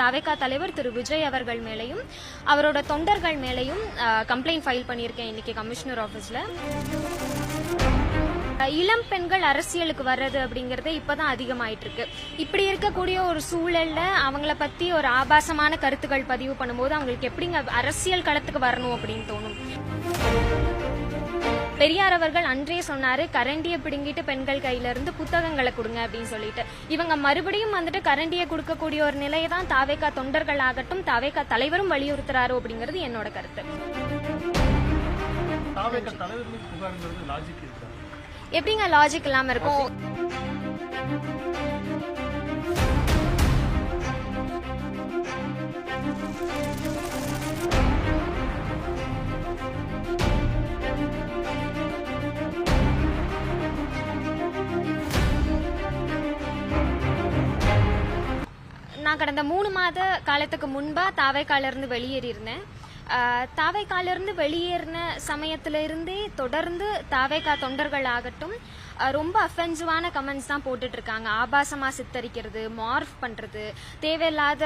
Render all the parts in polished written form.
தவேகா தலைவர் திரு விஜய் அவர்கள் மேலையும் அவரோட தொண்டர்கள் மேலையும் கம்ப்ளைண்ட் ஃபைல் பண்ணியிருக்கேன் இன்னைக்கு கமிஷனர் ஆபீஸ்ல. இளம் பெண்கள் அரசியலுக்கு வர்றது அப்படிங்கறது இப்பதான் அதிகமாயிட்டு இருக்கு. இப்படி இருக்கக்கூடிய ஒரு சூழல்ல அவங்கள பத்தி ஒரு ஆபாசமான கருத்துக்கள் பதிவு பண்ணும்போது அவங்களுக்கு எப்படிங்க அரசியல் களத்துக்கு வரணும் அப்படின்னு தோணும். பெரியார் அவர்கள் அன்றே சொன்னாரு, கரண்டியை பிடுங்கிட்டு பெண்கள் கையில இருந்து புத்தகங்களை கொடுங்க அப்படின்னு சொல்லிட்டு. இவங்க மறுபடியும் வந்துட்டு கரண்டியை கொடுக்கக்கூடிய ஒரு நிலையை தான் தாவேகா தொண்டர்கள் ஆகட்டும் தாவேகா தலைவரும் வலியுறுத்துறாரு அப்படிங்கிறது என்னோட கருத்து. எப்படிங்க லாஜிக் இல்லாம இருக்கும்? நான் கடந்த 3 மாத காலத்துக்கு முன்பா தாவேகால இருந்து வெளியேறியிருந்தேன். தாவேகால இருந்து வெளியேறின சமயத்துல இருந்தே தொடர்ந்து தாவேகா தொண்டர்கள் ஆகட்டும் ரொம்ப அஃபென்சிவான கமெண்ட்ஸ் தான் போட்டுட்டு இருக்காங்க. ஆபாசமா சித்தரிக்கிறது, மார்ஃப் பண்றது, தேவையில்லாத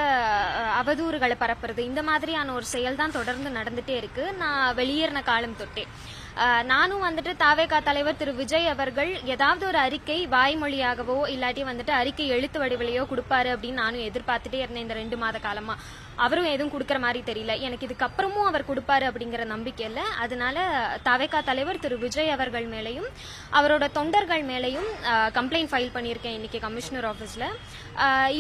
அவதூறுகளை பரப்புறது, இந்த மாதிரியான ஒரு செயல் தான் தொடர்ந்து நடந்துட்டே இருக்கு நான் வெளியேறின காலம் தொட்டே. நானும் வந்துட்டு தாவேகா தலைவர் திரு விஜய் அவர்கள் ஏதாவது ஒரு அறிக்கை வாய்மொழியாகவோ இல்லாட்டி வந்துட்டு அறிக்கை எழுத்து வடிவிலையோ கொடுப்பாரு அப்படின்னு நானும் எதிர்பார்த்துட்டே இருந்தேன் இந்த 2 மாத காலமா. அவரும் எதுவும் கொடுக்கற மாதிரி தெரியல. எனக்கு இதுக்கப்புறமும் அவர் கொடுப்பாரு அப்படிங்கிற நம்பிக்கை இல்ல. அதனால தாவேகா தலைவர் திரு விஜய் அவர்கள் மேலையும் அவரோட தொண்டர்கள் மேலையும் கம்ப்ளைண்ட் ஃபைல் பண்ணியிருக்கேன் இன்னைக்கு கமிஷனர் ஆபீஸ்ல.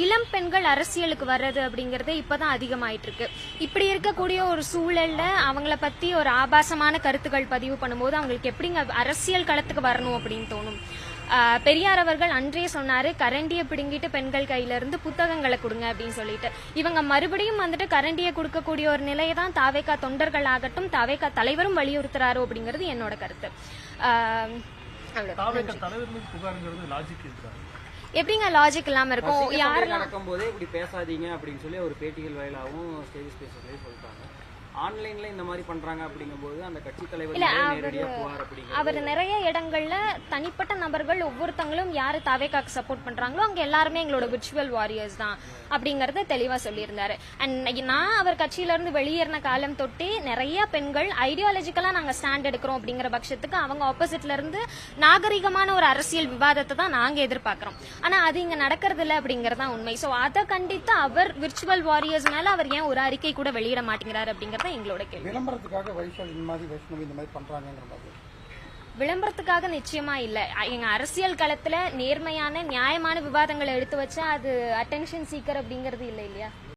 இளம் பெண்கள் அரசியலுக்கு வர்றது அப்படிங்கறது இப்பதான் அதிகமாயிட்டு இருக்கு. இப்படி இருக்கக்கூடிய ஒரு சூழல்ல அவங்கள பத்தி ஒரு ஆபாசமான கருத்துக்கள் பதிவு பண்ணும்போது அவங்களுக்கு எப்படிங்க அரசியல் களத்துக்கு வரணும் அப்படின்னு தோணும். பெரியார் அவர்கள் அன்றே சொன்னாரு, கரண்டியை பிடுங்கிட்டு பெண்கள் கையில இருந்து புத்தகங்களை கொடுங்க அப்படின்னு சொல்லிட்டு. இவங்க மறுபடியும் வந்துட்டு கரண்டியை கொடுக்கக்கூடிய ஒரு நிலையை தான் தாவேகா தொண்டர்கள் ஆகட்டும் தாவேகா தலைவரும் வலியுறுத்துறாரு அப்படிங்கிறது என்னோட கருத்து. எப்படிங்க லாஜிக் இல்லாம இருக்கும்? யாரெல்லாம் நடக்கும்போதே இப்படி பேசாதீங்க அப்படின்னு சொல்லி ஒரு பேட்டிகள் வாயிலாகவும் ஸ்டேஜ் ஸ்பேஸ்லயே சொல்லிட்டாங்க. ஆன்லைன்ல இந்த மாதிரி பண்றாங்க அப்படிங்கும்போது அந்த கட்சி தலைவர் நேரடியா புகார் அப்படிங்க. அவர் நிறைய இடங்கள்ல தனிப்பட்ட நபர்கள் ஒவ்வொருத்தங்களும் யாரு தாவேகாக்கு சப்போர்ட் பண்றாங்களோ அவங்க எல்லாருமே எங்களோட விர்ச்சுவல் வாரியர்ஸ் தான் அப்படிங்கறத தெளிவா சொல்லியிருந்தாரு. அண்ட் நான் அவர் கட்சியில இருந்து வெளியேறின காலம் தொட்டே நிறைய பெண்கள் ஐடியாலஜிக்கலா நாங்க ஸ்டாண்ட் எடுக்கிறோம் அப்படிங்கிற பட்சத்துக்கு அவங்க ஆப்போசிட்ல இருந்து நாகரிகமான ஒரு அரசியல் விவாதத்தை தான் நாங்க எதிர்பார்க்கிறோம். ஆனா அது இங்க நடக்கிறது இல்ல அப்படிங்கறதா உண்மை. சோ அதை கண்டித்து அவர் விர்ச்சுவல் வாரியர்ஸ் மேல அவர் ஏன் ஒரு அறிக்கை கூட வெளியிட மாட்டேங்கிறாரு அப்படிங்கறது எங்களோட கேள்வி. விளம்பரத்துக்காக வைஷால் இந்த மாதிரி வைஷ்ணவி இந்த மாதிரி பண்றாங்கங்கிற மாதிரி விளம்பரத்துக்காக நிச்சயமா இல்ல. எங்க அரசியல் களத்துல நேர்மையான நியாயமான விவாதங்களை எடுத்து வச்சா அது அட்டென்ஷன் சீக்கர் அப்படிங்கறது இல்ல இல்லையா?